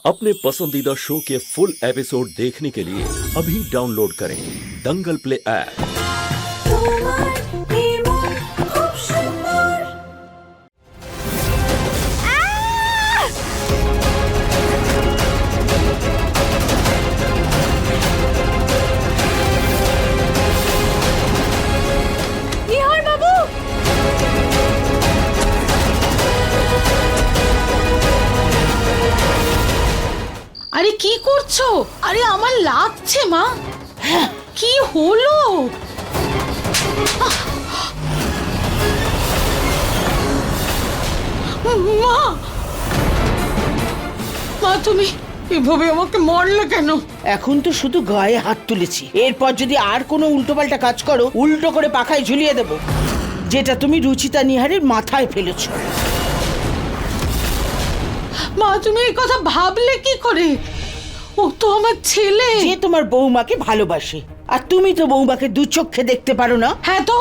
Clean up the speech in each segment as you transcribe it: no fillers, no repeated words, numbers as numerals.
अपने पसंदीदा शो के फुल एपिसोड देखने के लिए अभी डाउनलोड करें दंगल प्ले ऐप। আরে কি করছো? আরে আমার লাগছে মা। কি হলো? মা মা তুমি এভাবে আমাকে মারলে কেন? এখন তো শুধু গায়ে হাত তুলেছি, এরপর যদি আর কোনো উল্টোপাল্টা কাজ করো উল্টো করে পাখায় ঝুলিয়ে দেব, যেটা তুমি রুচিতা নিহারের মাথায় ফেলেছ। মা তুমি এই কথা ভাবলে কি করে? ও তো আমার ছেলে। যে তোমার বৌমাকে ভালোবাসে, আর তুমি তো বৌমাকে দু চোখে দেখতে পারো না। হ্যাঁ তো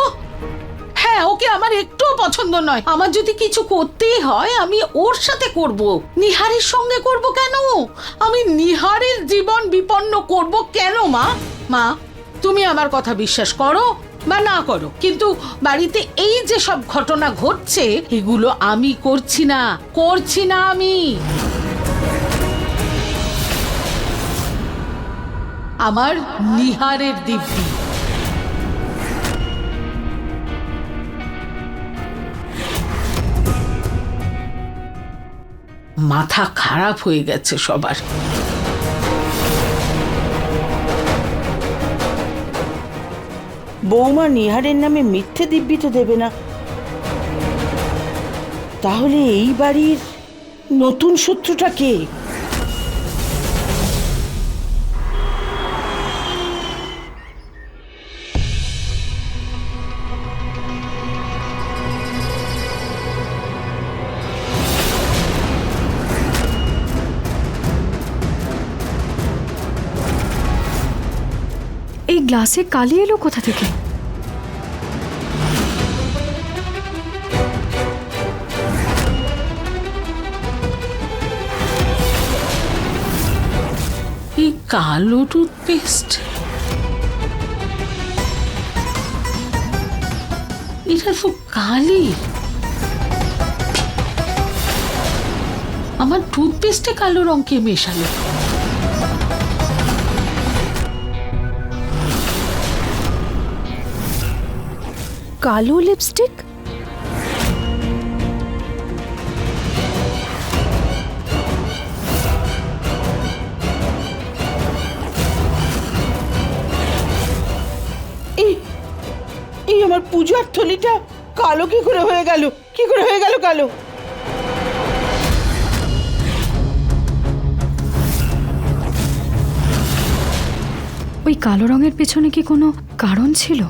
হ্যাঁ, ওকে আমার একটুও পছন্দ নয়। আমার যদি কিছু করতেই হয় আমি ওর সাথে করব, নিহারের সঙ্গে করব কেন? আমি নিহারের জীবন বিপন্ন করব কেন? মা মা তুমি আমার কথা বিশ্বাস করো বা না করো, কিন্তু বাড়িতে এই যে সব ঘটনা ঘটছে এগুলো আমি করছি না আমি। আমার নিহারের দিব্যি। মাথা খারাপ হয়ে গেছে সবার। বৌমা নিহারের নামে মিথ্যে দিব্যি তো দেবে না। তাহলে এই বাড়ির নতুন শত্রুটা কে? এই গ্লাসে কালি এলো কোথা থেকে? এই কালো টুথপেস্ট, এটা তো কালি। আমার টুথপেস্টে কালো রং কে মেশালো? কালো লিপস্টিক? এই আমার পূজার থলিটা কালো কি করে হয়ে গেল? কি করে হয়ে গেল কালো? ওই কালো রঙের পেছনে কি কোনো কারণ ছিল?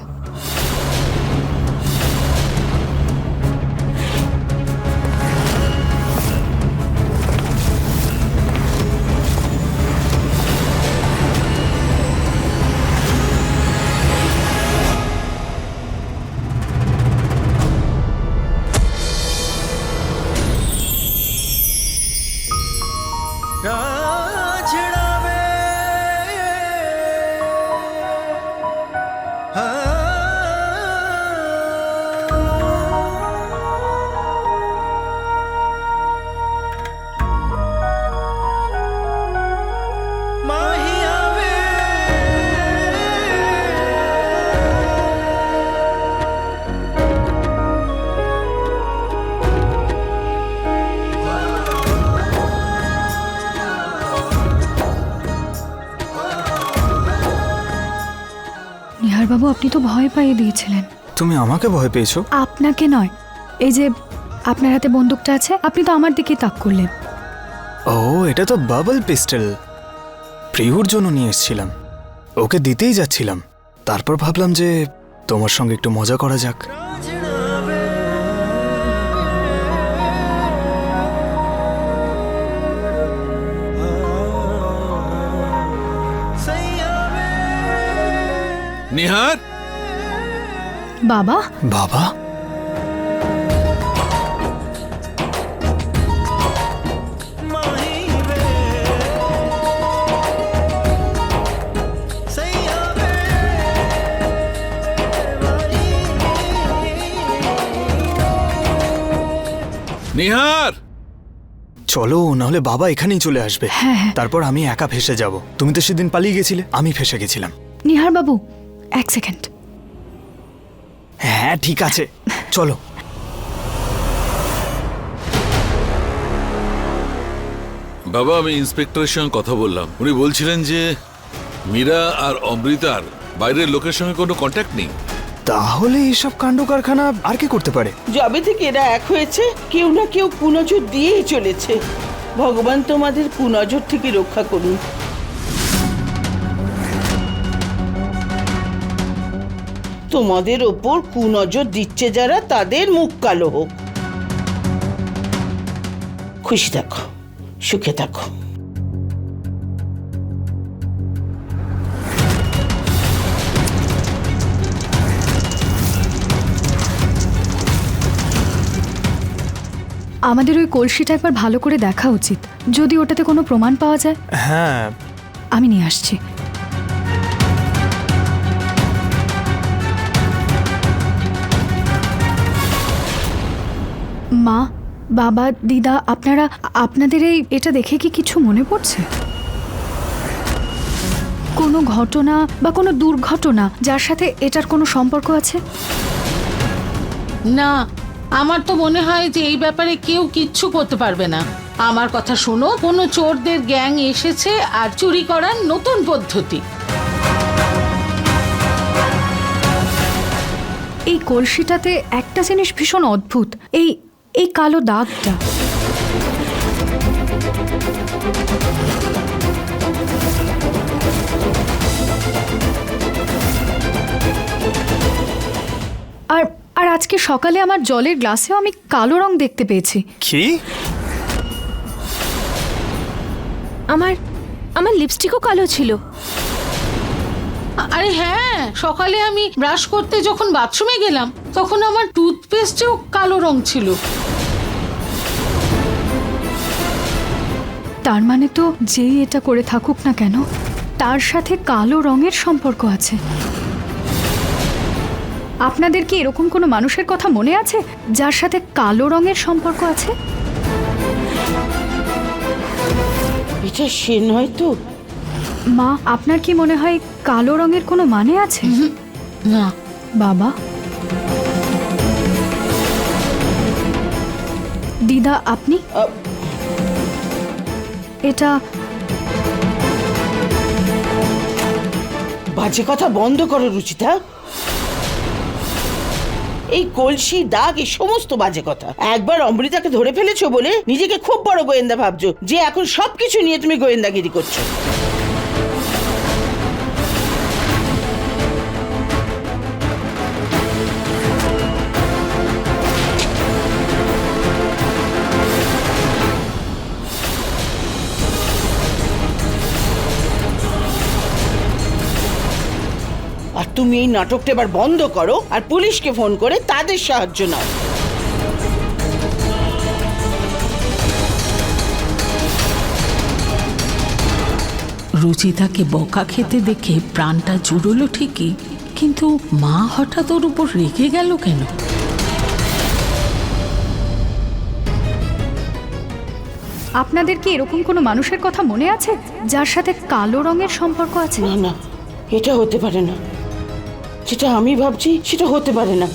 বাবু আপনি তো ভয় পাইয়ে দিয়েছিলেন। তুমি আমাকে ভয় পেয়েছো? আপনাকে নয়, এই যে আপনার হাতে বন্দুকটা আছে, আপনি তো আমার দিকেই তাক করলেন। ও, এটা তো বাবল পিস্টল। প্রিয়র জন্য নিয়ে এসেছিলাম, ওকে দিতেই যাচ্ছিলাম। তারপর ভাবলাম যে তোমার সঙ্গে একটু মজা করা যাক। নিহার, বাবা। বাবা? নিহার, চলো, নাহলে বাবা এখানেই চলে আসবে। হ্যাঁ হ্যাঁ তারপর আমি একা ফেসে যাব। তুমি তো সেদিন পালিয়ে গেছিলে, আমি ফেসে গেছিলাম। নিহার বাবু, এক সেকেন্ড। হ্যাঁ ঠিক আছে, চলো। বাবা আমি ইন্সপেক্টরের সঙ্গে কথা বললাম। উনি বলছিলেন যে মীরা আর অমৃতার বাইরের লোকের সঙ্গে কোনো কন্ট্যাক্ট নেই। তাহলে এসব কাণ্ড কারখানা আর কে করতে পারে? যবে থেকে এরা এক হয়েছে কেউ না কেউ কুনজর দিয়েই চলেছে। ভগবান তোমাদের কুনজর থেকে রক্ষা করুন। তোমাদের ওপর কুনজর দিচ্ছে যারা, তাদের মুখ কালো হোক। খুশি থাকো, সুখে থাকো। আমাদের ওই কলসিটা একবার ভালো করে দেখা উচিত, যদি ওটাতে কোনো প্রমাণ পাওয়া যায়। হ্যাঁ, আমি নিয়ে আসছি। মা, বাবা, দিদা, আপনাদের এটা দেখে কি কিছু মনে পড়ছে? কোনো ঘটনা বা কোনো দুর্ঘটনা যার সাথে এটার কোনো সম্পর্ক আছে? না, আমার তো মনে হয় যে এই ব্যাপারে কেউ কিচ্ছু করতে পারবে না। আমার কথা শোনো, কোনো চোরদের গ্যাং এসেছে আর চুরি করার নতুন পদ্ধতি। এই কলসিটাতে একটা জিনিস ভীষণ অদ্ভুত, এই কালো দাগটা। আর আজকে সকালে আমার জলের গ্লাসেও আমি কালো রং দেখতে পেয়েছি। কি? আমার লিপস্টিকও কালো ছিল। আরে হ্যাঁ, সকালে আমি ব্রাশ করতে যখন বাথরুমে গেলাম তখন আমার টুথপেস্টেও কালো রং ছিল। তার মানে তো যেই এটা করে থাকুক না কেন, তার সাথে কালো রঙের সম্পর্ক আছে। আপনাদের কি এরকম কোনো মানুষের কথা মনে আছে যার সাথে কালো রঙের সম্পর্ক আছে? এটা সে নয় তো? মা, আপনার কি মনে হয় কালো রঙের কোনো মানে আছে? না। বাবা, দিদা, আপনি এটা বাজে কথা বন্ধ করো রুচিতা। এই কলসি, দাগ, এই সমস্ত বাজে কথা। একবার অমৃতাকে ধরে ফেলেছো বলে নিজেকে খুব বড় গোয়েন্দা ভাবছো, যে এখন সবকিছু নিয়ে তুমি গোয়েন্দাগিরি করছো। আর তুমি এই নাটকটা এবার বন্ধ করো আর পুলিশকে ফোন করে তাদের সাহায্য নাও। রুচিতাকে বকা খেতে দেখে প্রাণটা জুড়লো ঠিকই, কিন্তু মা হঠাৎ ওর উপর রেগে গেল কেন? আপনাদের কি এরকম কোনো মানুষের কথা মনে আছে যার সাথে কালো রঙের সম্পর্ক আছে? না না, এটা হতে পারে না। যেটা আমি ভাবছি সেটা হতে পারে না।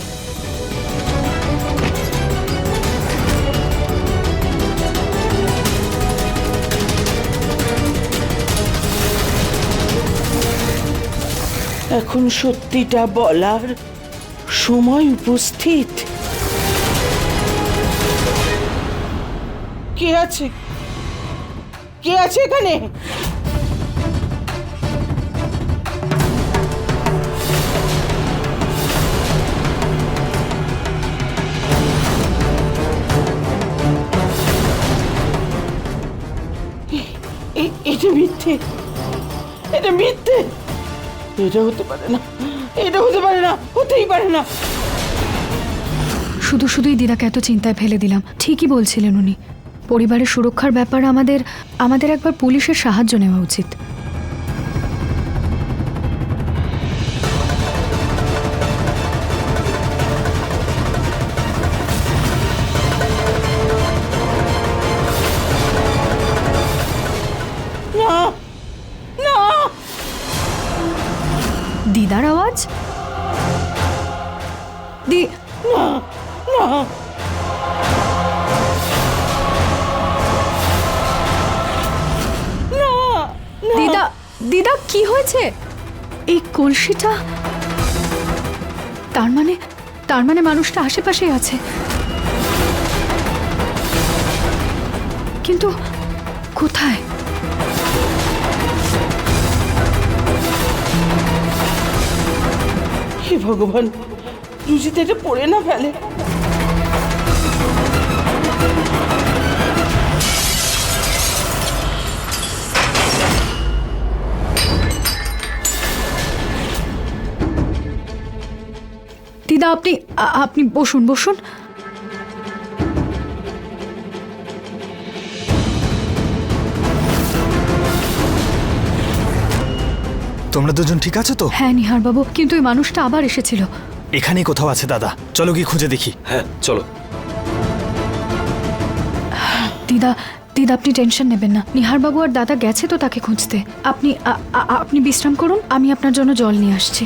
এখন সত্যিটা বলার সময় উপস্থিত। কে আছে? কে আছে এখানে? এটা মিথ্যে, এটা মিথ্যে। এটা হতে পারে না, এটা হতে পারে না, হতেই পারে না। শুধুই দিদাকে এত চিন্তায় ফেলে দিলাম। ঠিকই বলছিলেন উনি। পরিবারের সুরক্ষার ব্যাপার আমাদের একবার পুলিশের সাহায্য নেওয়া উচিত। আজ দি দিদা দিদা কি হয়েছে? এই কলসিটা তার মানে মানুষটা আশেপাশেই আছে, কিন্তু কোথায়? হে ভগবান, রুচিতা এটা পড়ে না ফেলে। দিদা আপনি বসুন বসুন। তোমরা দুজন ঠিক আছো তো? হ্যাঁ নিহার বাবু, কিন্তু ওই মানুষটা আবার এসেছিল। এখানেই কোথাও আছে দাদা, চলো গিয়ে খুঁজে দেখি। হ্যাঁ চলো। দিদা দিদা আপনি টেনশন নেবেন না, নিহার বাবু আর দাদা গেছে তো তাকে খুঁজতে। আপনি বিশ্রাম করুন, আমি আপনার জন্য জল নিয়ে আসছি।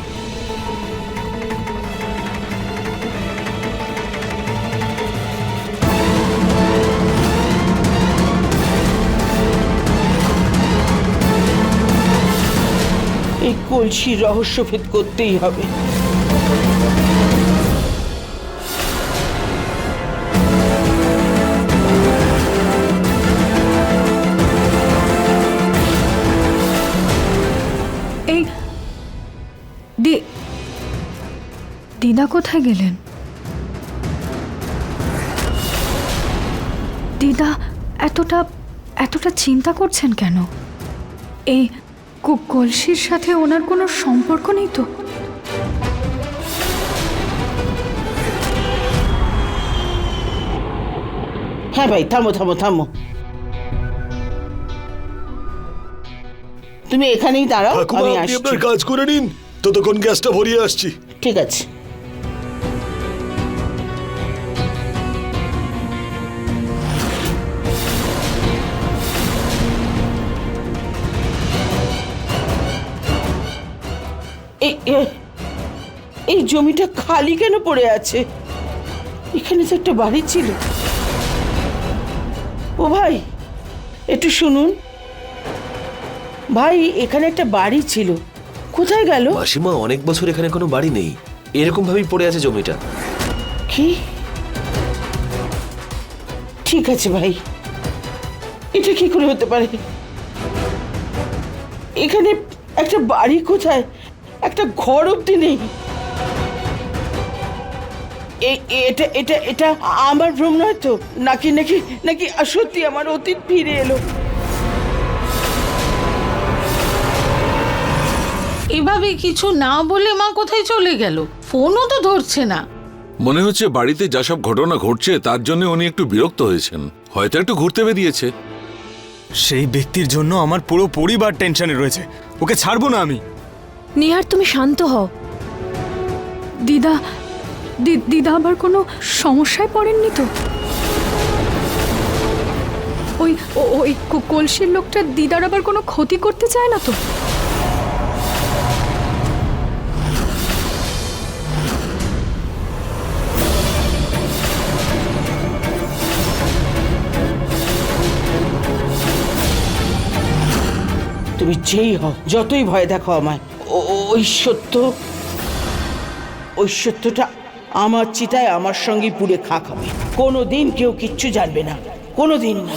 এই কলসির রহস্য ভেদ করতেই হবে। এই দিদা কোথায় গেলেন? দিদা এতটা চিন্তা করছেন কেন? এই কলসির সাথে ওনার কোনো সম্পর্ক নেই তো? হ্যাঁ ভাই, থামো থামো থামো, তুমি এখানেই দাঁড়াও, আমি আসছি। আপনার কাজ করে নিন, ততক্ষণ গ্যাসটা ভরিয়ে আসছি। ঠিক আছে। এই জমিটা খালি কেন পড়ে আছে? এখানে তো একটা বাড়ি ছিল। ও ভাই, একটু শুনুন ভাই, এখানে একটা বাড়ি ছিল, কোথায় গেল? মাসিমা, অনেক বছর এখানে কোনো বাড়ি নেই, এরকম ভাবেই পড়ে আছে জমিটা। কি? ঠিক আছে ভাই, এটা কি করে হতে পারে? এখানে একটা বাড়ি কোথায়, একটা ঘর অব্দি নেই। এটা এটা এটা আমার ভ্রম নয় তো? নাকি নাকি নাকি সত্যি আমার অতীত ফিরে এলো? এভাবে কিছু না বলে মা কোথায় চলে গেল? ফোনও তো ধরছে না। মনে হচ্ছে বাড়িতে যা সব ঘটনা ঘটছে তার জন্য উনি একটু বিরক্ত হয়েছেন, হয়তো একটু ঘুরতে বেরিয়েছে। সেই ব্যক্তির জন্য আমার পুরো পরিবার টেনশনে রয়েছে, ওকে ছাড়বো না আমি। নিহার তুমি শান্ত হও। দিদা আবার কোনো সমস্যায় পড়েননি তো? ওই কলসির লোকটা দিদার আবার কোনো ক্ষতি করতে চায় না তো? তুমি যেই হও, যতই ভয় দেখো আমায়, ওই সত্যটা আমার চিতায় আমার সঙ্গে পুড়ে খাক হবে। কোনোদিন কেউ কিচ্ছু জানবে না, কোনোদিন না।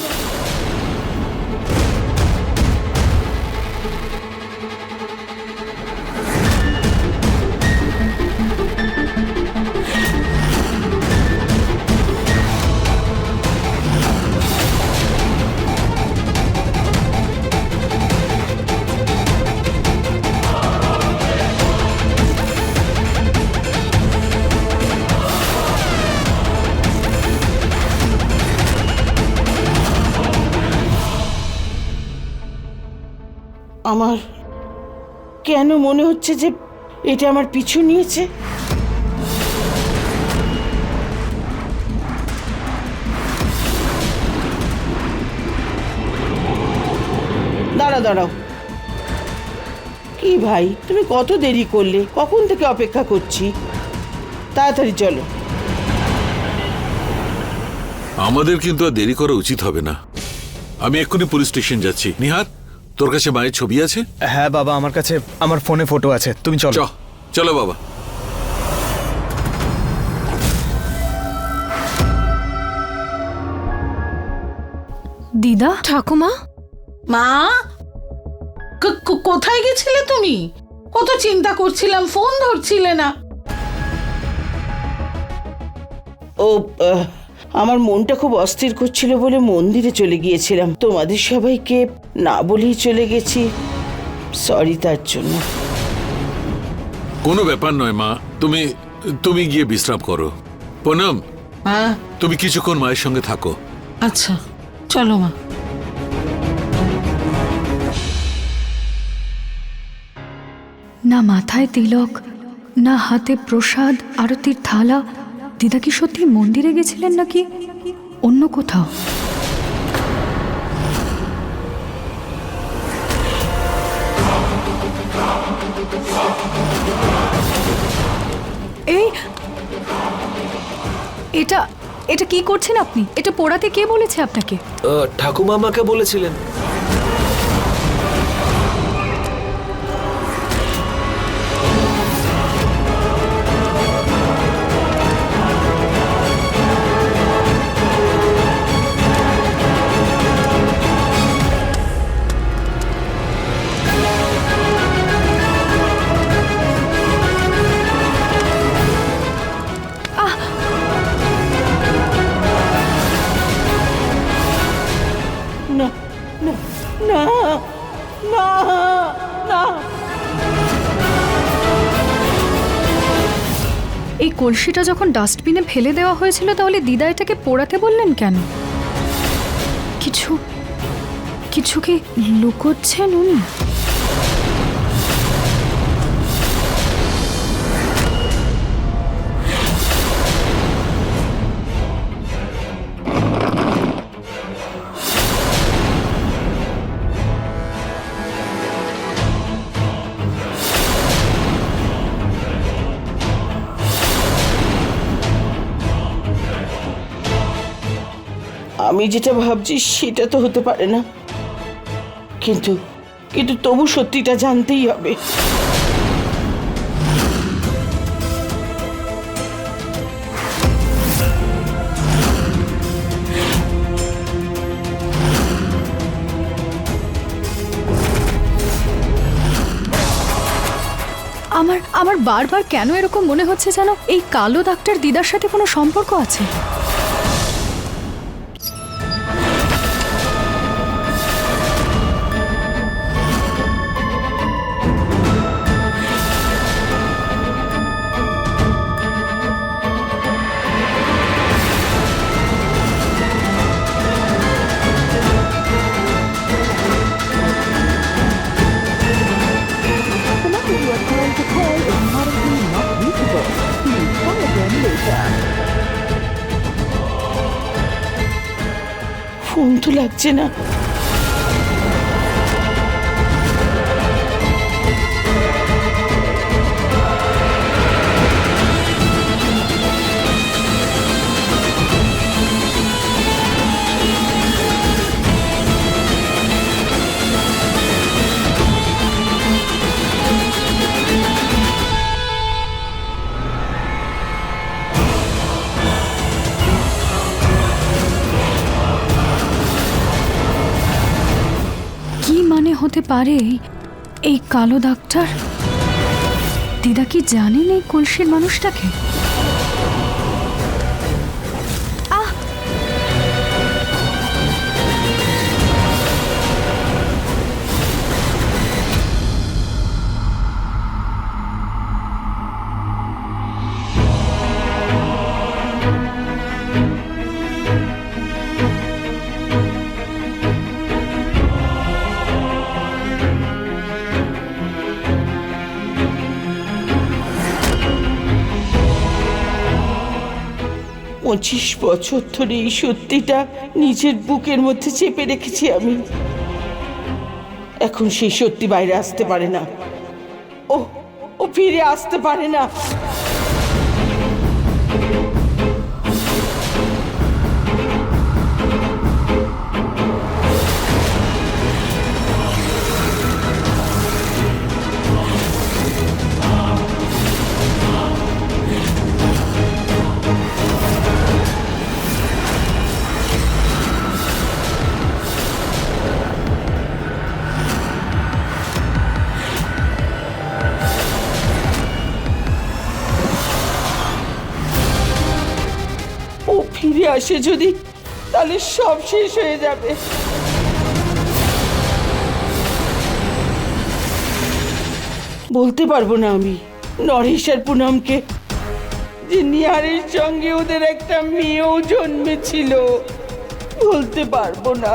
আমার কেন মনে হচ্ছে যে এটা আমার পিছু নিয়েছে? দাঁড়াও, কি ভাই, তুমি কত দেরি করলে? কখন থেকে অপেক্ষা করছি। তাড়াতাড়ি চলো। আমাদের কিন্তু আর দেরি করা উচিত হবে না। আমি এক্ষুনি পুলিশ স্টেশন যাচ্ছি। নিহার, তোর কাছে মায়ের ছবি আছে? হ্যাঁ বাবা, আমার কাছে আমার ফোনে ফটো আছে। তুমি চলো। চলো বাবা। দিদা, ঠাকুমা, মা, কোথায় গেছিলে তুমি? কত চিন্তা করছিলাম, ফোন ধরছিলে না। ও আমার মনটা খুব অস্থির করছিল বলে মন্দিরে চলে গিয়েছিলাম। তোমাদের সবাইকে না বলেই চলে গেছি। সরি তার জন্য। কোনো ব্যাপার নয় মা, তুমি গিয়ে বিশ্রাম করো। পুনম, হ্যাঁ, তুমি কিছুক্ষণ মায়ের সঙ্গে থাকো। আচ্ছা চলো মা। না মাথায় তিলক, না হাতে প্রসাদ, আরতির থালা। দিদা কি সত্যি মন্দিরে গেছিলেন নাকি অন্য কোথাও? এই এটা এটা কি করছেন আপনি? এটা পোড়াতে কে বলেছে আপনাকে? ঠাকুমা আমাকে বলেছিলেন। না না না না না। এই কলসিটা যখন ডাস্টবিনে ফেলে দেওয়া হয়েছিল তাহলে দিদা এটাকে পোড়াতে বললেন কেন? কিছু কিছু কি লুকোচ্ছেন উনি? আমি যেটা ভাবছি সেটা তো হতে পারে না, কিন্তু কিন্তু তবু সত্যিটা জানতেই হবে। আমার বারবার কেন এরকম মনে হচ্ছে যেন এই কালো ডাক্তার দিদার সাথে কোনো সম্পর্ক আছে। ফোন তো লাগছে না। হতে পারে এই কালো ডাক্তার? দিদা কি জানেন এই কলসির মানুষটাকে? পঁচিশ বছর ধরে এই সত্যিটা নিজের বুকের মধ্যে চেপে রেখেছি আমি। এখন সেই সত্যি বাইরে আসতে পারে না। ও ফিরে আসতে পারে না। ও ফিরে আসে যদি, তাহলে সব শেষ হয়ে যাবে। বলতে পারবো না আমি নরেশ আর পুনমকে যে নিহারের সঙ্গে ওদের একটা মেয়েও জন্মেছিল। বলতে পারবো না।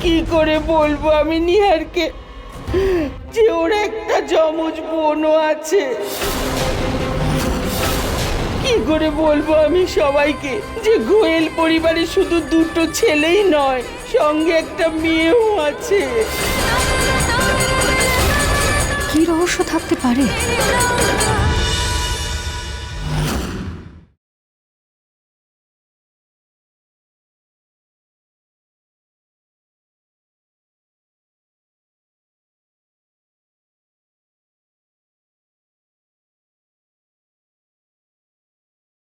কি করে বলবো আমি নিহারকে যে ওর একটা যমজ বোনও আছে? কি করে বলবো আমি সবাইকে যে গোয়েল পরিবারে শুধু দুটো ছেলেই নয়, সঙ্গে একটা মেয়েও আছে? কি রহস্য থাকতে পারে?